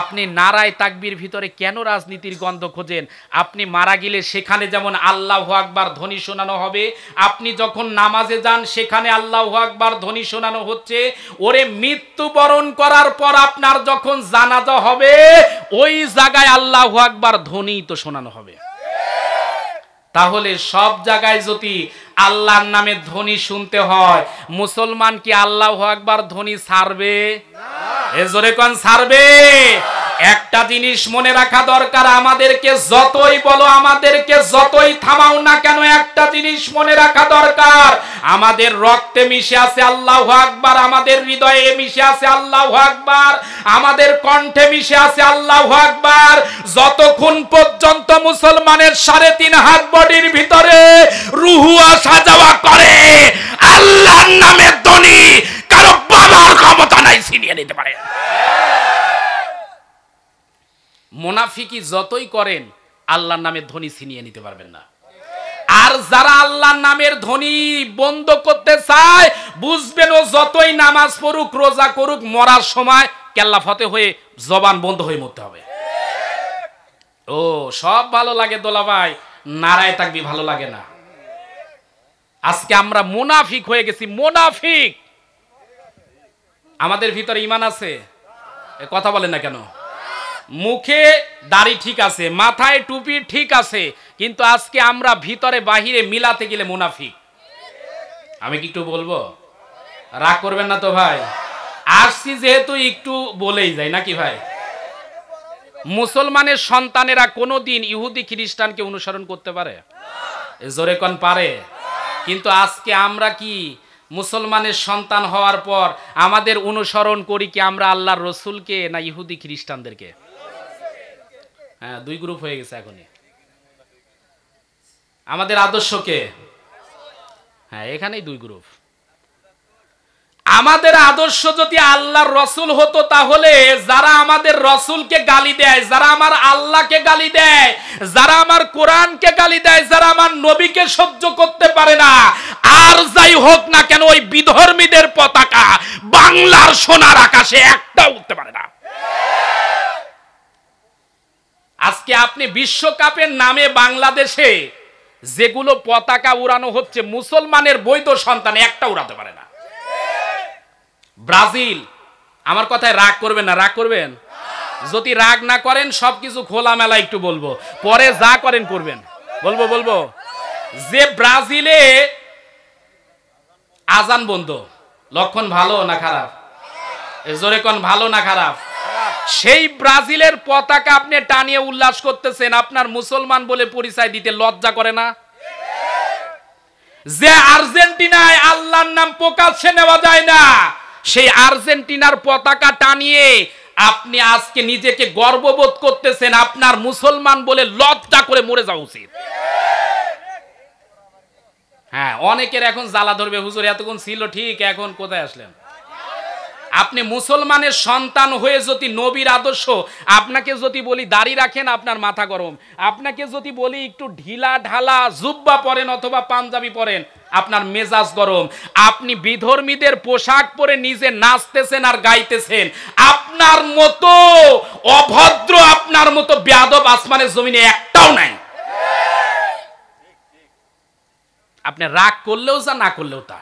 আপনি নারায়ে তাকবীর ভিতরে কেন রাজনীতির গন্ধ খোঁজেন? আপনি মারা গেলে সেখানে যেমন আল্লাহু আকবার ধ্বনি শোনানো হবে, আপনি যখন নামাজে যান সেখানে আল্লাহু আকবার ধ্বনি শোনানো হচ্ছে। ওরে মৃত্যুবরণ করার পর আপনার যখন জানাজা হবে, ওই জায়গায় আল্লাহু আকবার ধ্বনি তো শোনানো হবে। তাহলে সব জায়গায় যদি আল্লাহর নামে ধ্বনি শুনতে হয়, মুসলমান কি আল্লাহু আকবার ধ্বনি ছাড়বে? এজরে কোন ছাড়বে? একটা জিনিস মনে রাখা দরকার, আমাদেরকে যতই বলো, আমাদেরকে যতই থামাও না কেন, একটা জিনিস মনে রাখা দরকার, আমাদের রক্তে মিশে আছে আল্লাহু আকবার, আমাদের হৃদয়ে মিশে আছে আল্লাহু আকবার, আমাদের কণ্ঠে মিশে আছে আল্লাহু আকবার। যতক্ষণ পর্যন্ত মুসলমানের 3.5 হাত বডির ভিতরে রুহু আসা যাওয়া করে, আল্লাহর নামে ধ্বনি কারো বাবার ক্ষমতা নাই ছিনিয়ে নিতে পারে। মুনাফিকি যতই করেন, আল্লাহর নামের ধ্বনি ছিনিয়ে নিতে পারবেন না। আর যারা আল্লাহর নামের ধ্বনি বন্ধ করতে চায়, বুঝবেন ও যতই নামাজ পড়ুক, রোজা করুক, মরার সময় কেল্লা ফতে হয়ে জবান বন্ধ হয়ে মরতে হবে। ও সব ভালো লাগে দোলা ভাই, নারায়ে তাকবীর ভালো লাগে না। আজকে আমরা মুনাফিক হয়ে গেছি, মুনাফিক। আমাদের ভিতরে ঈমান আছে? এ কথা বলেন না কেন? মুখে দাড়ি ঠিক আছে, মাথায় টুপি ঠিক আছে, কিন্তু আজকে আমরা ভিতরে বাহিরে মিলাতে গেলে মুনাফিক। আমি কি একটু বলবো? রাগ করবেন না তো ভাই? আসছি যেহেতু একটু বলেই যাই নাকি ভাই? মুসলমানের সন্তানেরা কোনোদিন ইহুদি খ্রিস্টানকে অনুসরণ করতে পারে? জোরে কোন পারে? কিন্তু আজকে আমরা কি মুসলমানের সন্তান হওয়ার পর আমাদের অনুসরণ করি কি আমরা আল্লাহর রসুলকে না ইহুদি খ্রিস্টানদেরকে? হ্যাঁ, 2 গ্রুপ হয়ে গেছে এখনই। আমাদের আদর্শকে, হ্যাঁ এখানেই 2 গ্রুপ। আমাদের আদর্শ যদি আল্লাহর রসুল হতো, তাহলে যারা আমাদের রসুলকে গালি দেয়, যারা আমার আল্লাহকে গালি দেয়, যারা আমার কোরআনকে গালি দেয়, যারা আমার নবীকে সহ্য করতে পারে না, আর যাই হোক না কেন, ওই বিধর্মীদের পতাকা বাংলার সোনার আকাশে একটা উঠতে পারে না। আজকে আপনি বিশ্বকাপের নামে বাংলাদেশে যেগুলো পতাকা উড়ানো হচ্ছে, মুসলমানের বৈধ সন্তান একটা উড়াতে পারে না। ব্রাজিল, আমার কথায় রাগ করবেন না? রাগ করবেন? যদি রাগ না করেন সবকিছু খোলামেলা একটু বলবো, পরে যা করেন করবেন। বলবো যে ব্রাজিলে আজান বন্ধ, লক্ষণ ভালো না খারাপ? জোরে কোন ভালো না খারাপ? সেই ব্রাজিলের পতাকা আপনি টানিয়ে উল্লাস করতেছেন, আপনার মুসলমান বলে পরিচয় দিতে লজ্জা করে না? যে আর্জেন্টিনায় আল্লাহর নাম প্রকাশ্যে নেওয়া যায় না, সেই আর্জেন্টিনার পতাকা টানিয়ে আপনি আজকে নিজেকে গর্ববোধ করতেছেন, আপনার মুসলমান বলে লজ্জা করে মরে যাওয়া উচিত। হ্যাঁ, অনেকের এখন জ্বালা ধরবে, হুজুর এতক্ষণ ছিল ঠিক, এখন কোথায় আসলেন? আপনি মুসলমানের সন্তান হয়ে যদি নবীর আদর্শ, আপনাকে যদি বলি দাড়ি রাখেন আপনার মাথা গরম, আপনাকে যদি বলি একটু ঢিলা ঢালা জুব্বা পরেন অথবা পাঞ্জাবি পরেন আপনার মেজাজ গরম, আপনি বিধর্মীদের পোশাক পরে নিজে নাচতেছেন আর গাইতেছেন, আপনার মতো অভদ্র, আপনার মতো বেয়াদব আসমানের জমিনে একটাও নাই। আপনি রাগ করলেও যা, না করলেও তা।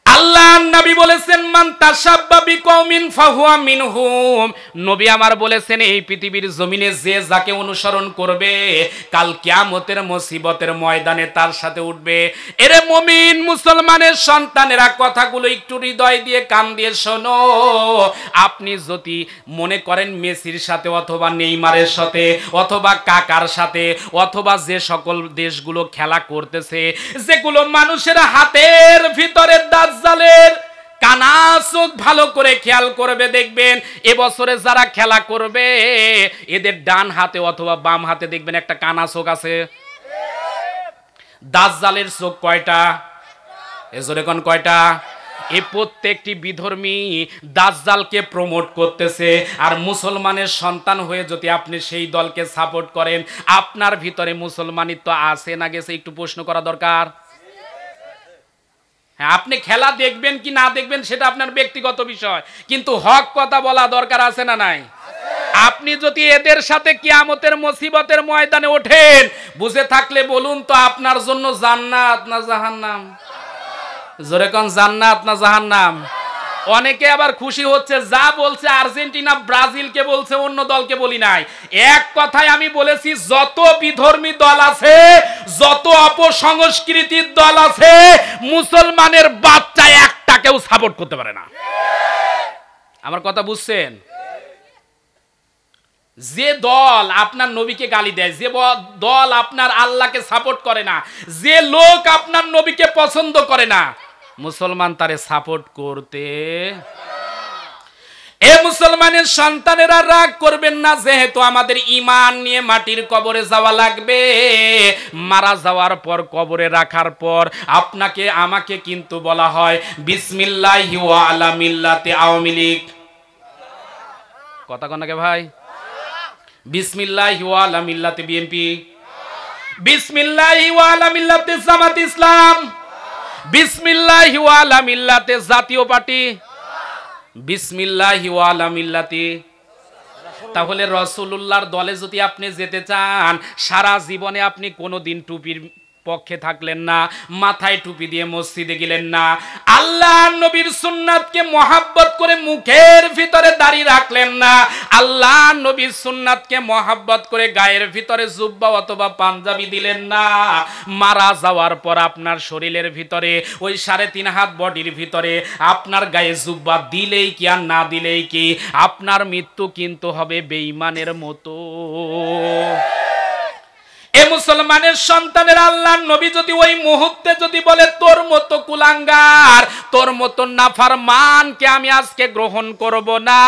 আল্লাহ নবী বলেছেন মান তাশাব্বা বিকওমিন ফাহুয়া মিনহুম। নবী আমার বলেছেন এই পৃথিবীর জমিনে যে যাকে অনুসরণ করবে কাল কিয়ামতের মুসিবতের ময়দানে তার সাথে উঠবে। এরে মুমিন মুসলমানের সন্তানেরা, কথাগুলো একটু হৃদয় দিয়ে কান দিয়ে শোনো। আপনি যদি মনে করেন মেসির সাথে অথবা নেইমারের সাথে অথবা কাকার সাথে অথবা যে সকল দেশগুলো খেলা করতেছে, যেগুলো মানুষের হাতের ভিতরে দাজ্জালের কানা চোখ, ভালো করে খেয়াল করবে দেখবেন এবছরে যারা খেলা করবে এদের ডান হাতে অথবা বাম হাতে দেখবেন একটা কানা চোখ আছে। দাজ্জালের চোখ কয়টা? এজোরে কোন কয়টা? এই প্রত্যেকটি বিধর্মী দাজ্জালকে প্রমোট করতেছে। আর মুসলমানের সন্তান হয়ে যদি আপনি সেই দলকে সাপোর্ট করেন, আপনার ভিতরে মুসলমানিত্ব আছে না গেছে একটু প্রশ্ন করা দরকার। হ্যাঁ, আপনি খেলা দেখবেন কি না দেখবেন সেটা আপনার ব্যক্তিগত বিষয়, কিন্তু হক কথা বলা দরকার আছে না নাই? আপনি যদি এদের সাথে কিয়ামতের মুসিবতের ময়দানে ওঠেন, বুঝে থাকলে বলুন তো আপনার জন্য জান্নাত না জাহান্নাম? জোরে কোন জান্নাত না জাহান্নাম? অনেকে আবার খুশি হচ্ছে, যা বলছে আর্জেন্টিনা ব্রাজিলকে বলছে, অন্য দলকে বলি নাই। এক কথায় আমি বলেছি যত বিধর্মী দল আছে, যত অপসংস্কৃতির দল আছে, মুসলমানের বাচ্চা একটাকেও সাপোর্ট করতে পারে না। আমার কথা বুঝছেন? যে দল আপনার নবীকে গালি দেয়, যে দল আপনার আল্লাহকে সাপোর্ট করে না, যে লোক আপনার নবীকে পছন্দ করে না, মুসলমান তারে সাপোর্ট করতে। এ মুসলমানের সন্তানেরা রাগ করবেন না, যেহেতু আমাদের ঈমান নিয়ে মাটির কবরে যাওয়া লাগবে। মারা যাওয়ার পর কবরে রাখার পর আপনাকে আমাকে কিন্তু বলা হয় বিসমিল্লাহি ওয়া আলা মিল্লাতি আওয়ামী লীগ। কথা কন নাকি ভাই? বিসমিল্লাহি ওয়া আলা মিল্লাতি বিএনপি, বিসমিল্লাহি ওয়া আলা মিল্লাতি জামাত ইসলাম, বিসমিল্লাহি ওয়া আলা মিল্লাতি জাতীয় পার্টি, বিসমিল্লাহি ওয়া আলা মিল্লাতি। তাহলে রাসূলুল্লাহর দলে যদি আপনি যেতে চান, সারা জীবনে আপনি কোনোদিন টুপির পক্ষে থাকলেন না, মাথায় টুপি দিয়ে মসজিদে গেলেন না, আল্লাহ নবীর সুন্নাতকে মহাব্বত করে মুখের ভিতরে দাড়ি রাখলেন না, আল্লাহ নবীর সুন্নাতকে মহাব্বত করে গায়ের ভিতরে জুব্বা অথবা পাঞ্জাবি দিলেন না, মারা যাওয়ার পর আপনার শরীরের ভিতরে ওই 3.5 হাত বডির ভিতরে আপনার গায়ে জুব্বা দিলেই কি আর না দিলেই কি, আপনার মৃত্যু কিন্তু হবে বেঈমানের মতো। এ মুসলমানের সন্তানের আল্লাহর নবী যদি ওই মুহূর্তে যদি বলে তোর মতো কুলাঙ্গার, তোর মতো নাফরমানকে আমি আজকে গ্রহণ করব না,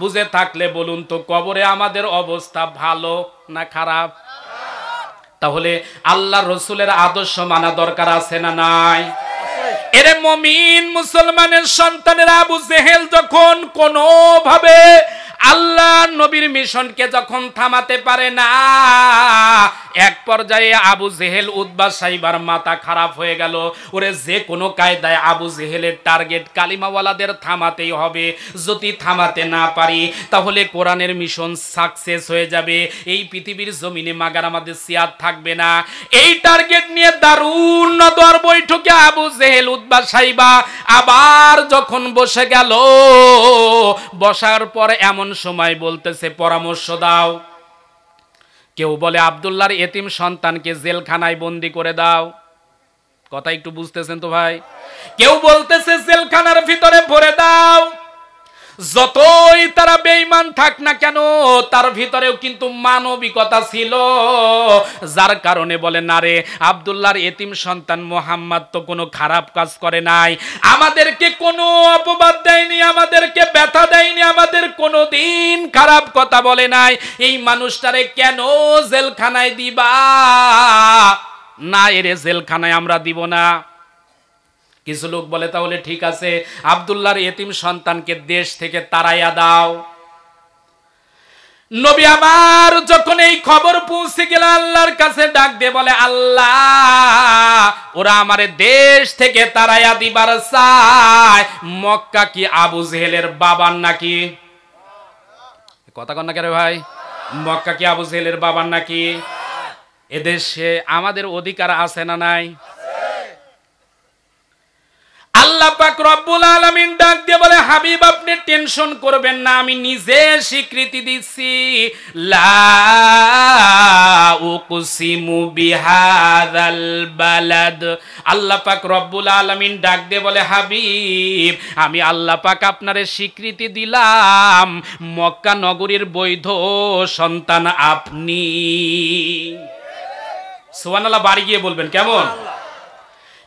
বুঝে থাকলে বলুন তো কবরে আমাদের অবস্থা ভালো না খারাপ? তাহলে আল্লাহ রসুলের আদর্শ মানা দরকার আছে না নাই? এরে মুমিন মুসলমানের সন্তানেরা, আবু জেহেল যখন কোনো ভাবে আল্লাহ নবীর মিশনকে যখন থামাতে পারে না, এক পর্যায়ে আবু জেহেল উতবা সাইবার মাথা খারাপ হয়ে গেল। ওরে যে কোনো কায়দায় আবু জেহেলের টার্গেট কালিমাওয়ালাদের থামাতেই হবে, যদি থামাতে না পারি তাহলে কোরআনের মিশন সাকসেস হয়ে যাবে, এই পৃথিবীর জমিনে মাগার আমাদের সিয়াদ থাকবে না। এই টার্গেট নিয়ে দারুণ নদর বৈঠকে আবু জেহেল উতবা সাইবা আবার যখন বসে গেল, বসার পর এমন সময় বলতেছে পরামর্শ দাও। কেউ বলে আব্দুল্লাহর এতিম সন্তানকে জেলখানায় বন্দি করে দাও। কথা একটু বুঝতেছেন তো ভাই? কেউ বলতেছে জেলখানার ভিতরে ভরে দাও। যতই তারা বেঈমান থাক না কেন, তার ভিতরেও কিন্তু মানবিকতা ছিল, যার কারণে বলে না রে, আব্দুল্লাহর এতিম সন্তান মুহাম্মদ তো কোনো খারাপ কাজ করে নাই, আমাদেরকে কোনো অপবাদ দেয়নি, আমাদেরকে ব্যথা দেয়নি, আমাদের কোনো দিন খারাপ কথা বলে নাই, এই মানুষটারে কেন জেলখানায় দিবা? না, এরে জেলখানায় আমরা দিব না। কিছু লোক বলে তাহলে ঠিক আছে, আব্দুল্লাহর এতিম সন্তানকে দেশ থেকে তাড়াইয়া দাও। নবী আমার যখন এই খবর পৌঁছে গেল, আল্লাহর কাছে ডাক দিয়ে বলে আল্লাহ, ওরা আমারে দেশ থেকে তাড়াইয়া দিবার চায়, মক্কা কি আবু জেহেলের বাবার নাকি? কথা কন না কে রে ভাই? মক্কা কি আবু জেহেলের বাবার নাকি? এদেশে আমাদের অধিকার আছে না নাই? আল্লাহ পাক রব্বুল আলামিন ডাক দিয়ে বলে, হাবিব আপনি টেনশন করবেন না, আমি নিজে স্বীকৃতি দিচ্ছি। লা উকসিমু বিহাযাল বালাদ। আল্লাহ পাক রব্বুল আলামিন ডাক দিয়ে বলে, হাবিব আমি আল্লাহ পাক আপনারে স্বীকৃতি দিলাম, মক্কা নগরীর বৈধ সন্তান আপনি। সুবহানাল্লাহ, বাড়ি গিয়ে বলবেন কেমন?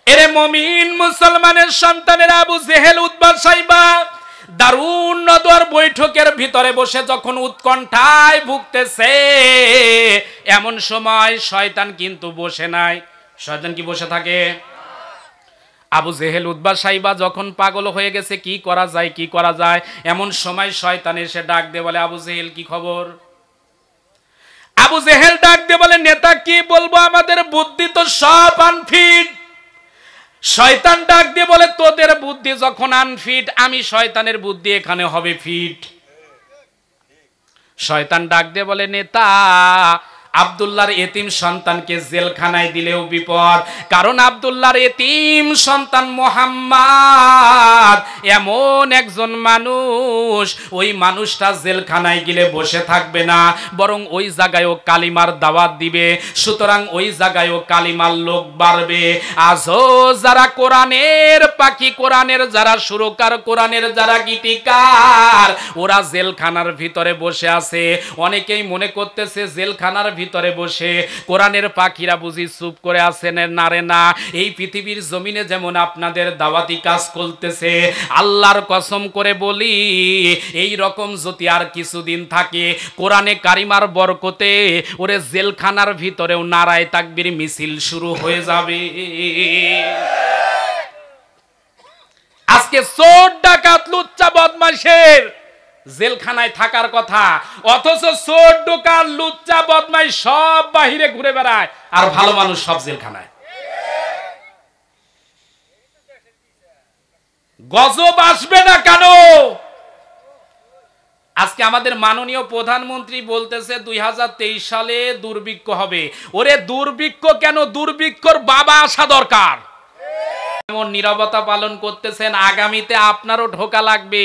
এরে মুমিন মুসলমানের সন্তানের আবু জেহেল, উতবা, সাইবা দারুন নদওয়ার বৈঠকের ভিতরে বসে যখন উৎকণ্ঠায় ভুগতেছে, এমন সময় শয়তান কিন্তু বসে নাই। শয়তান কি বসে থাকে? আবু জেহেল, উতবা, সাইবা যখন পাগল হয়ে গেছে, কি করা যায় কি করা যায়, এমন সময় শয়তান এসে ডাক দিয়ে বলে, আবু জেহেল কি খবর? আবু জেহেল ডাক দিয়ে বলে, নেতা কি বলবো, আমাদের বুদ্ধি তো সব আনফিট। শয়তান ডাক দিয়ে বলে, তোদের বুদ্ধি যখন আনফিট, আমি শয়তানের বুদ্ধি এখানে হবে ফিট। শয়তান ডাক দিয়ে বলে, নেতা আব্দুল্লাহর এতিম সন্তানকে জেলখানায় দিলেও বিপদ, কারণ আব্দুল্লাহর এতিম সন্তান মুহাম্মদ এমন একজন মানুষ, ওই মানুষটা জেলখানায় গেলে বসে থাকবে না, বরং ওই জায়গায়ও কালিমার দাওয়াত দিবে, সুতরাং ওই জায়গায়ও কালিমার লোক বাড়বে। আজও যারা কোরআনের পাখি, কোরআনের যারা সুরকার, কোরআনের যারা গীতিকার, ওরা জেলখানার ভিতরে বসে আছে। অনেকেই মনে করতেছে জেলখানার ভিতরে বসে কোরআনের পাখিরা বুঝি চুপ করে আছেন। না রে না, এই পৃথিবীর জমিনে যেমন আপনাদের দাওয়াতি কাজ চলতেছে, আল্লাহর কসম করে বলি, এই রকম যদি আর কিছুদিন থাকে, কোরআনে কারিমার বরকতে ওরে জেলখানার ভিতরেও নারায়ে তাকবীর মিছিল শুরু হয়ে যাবে। আজকে চোর, ডাকাত, লুচ্চা, বদমাশের জেলখানায় থাকার কথা, অথচ চোর, ডাকাত, লুচ্চা, বদমাশ সব বাহিরে ঘুরে বেড়ায়, আর ভালো মানুষ সব জেলখানায়। গজব আসবে না কেন? আজকে আমাদের মাননীয় প্রধানমন্ত্রী বলতেছে 2023 সালে দুর্ভিক্ষ হবে। ওরে দুর্ভিক্ষ কেন, দুর্ভিক্ষর বাবা আসা দরকার। এমন নীরবতা পালন করতেছেন, আগামীতে আপনারও ঢোকা লাগবে,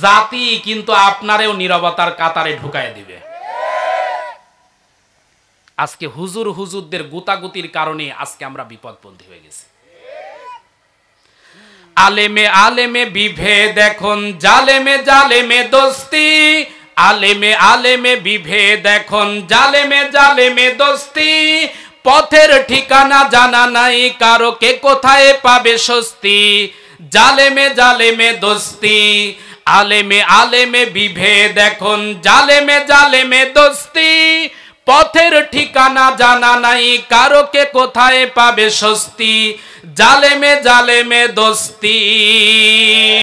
জাতি কিন্তু আপনারেও নীরবতার কাতারে ঢুকায় দিবে। আজকে হুজুরদের গুতাগুতির কারণে আজকে আমরা বিপদপন্থী হয়ে গেছি। আলেমে আলেমে বিভেদ এখন, জালেমে জালেমে দোস্তি। আলেমে আলেমে বিভেদ এখন, জালেমে জালেমে দোস্তি। পথের ঠিকানা জানা নাই কারো, কে কোথায় পাবে স্বস্তি। জালেমে জালেমে দোস্তি, আলেমে আলেমে বিভেদ এখন, জালেমে জালেমে দোস্তি। পথের ঠিকানা জানা নাই কারো, কে কোথায় পাবে স্বস্তি। জালেমে জালেমে দোস্তি।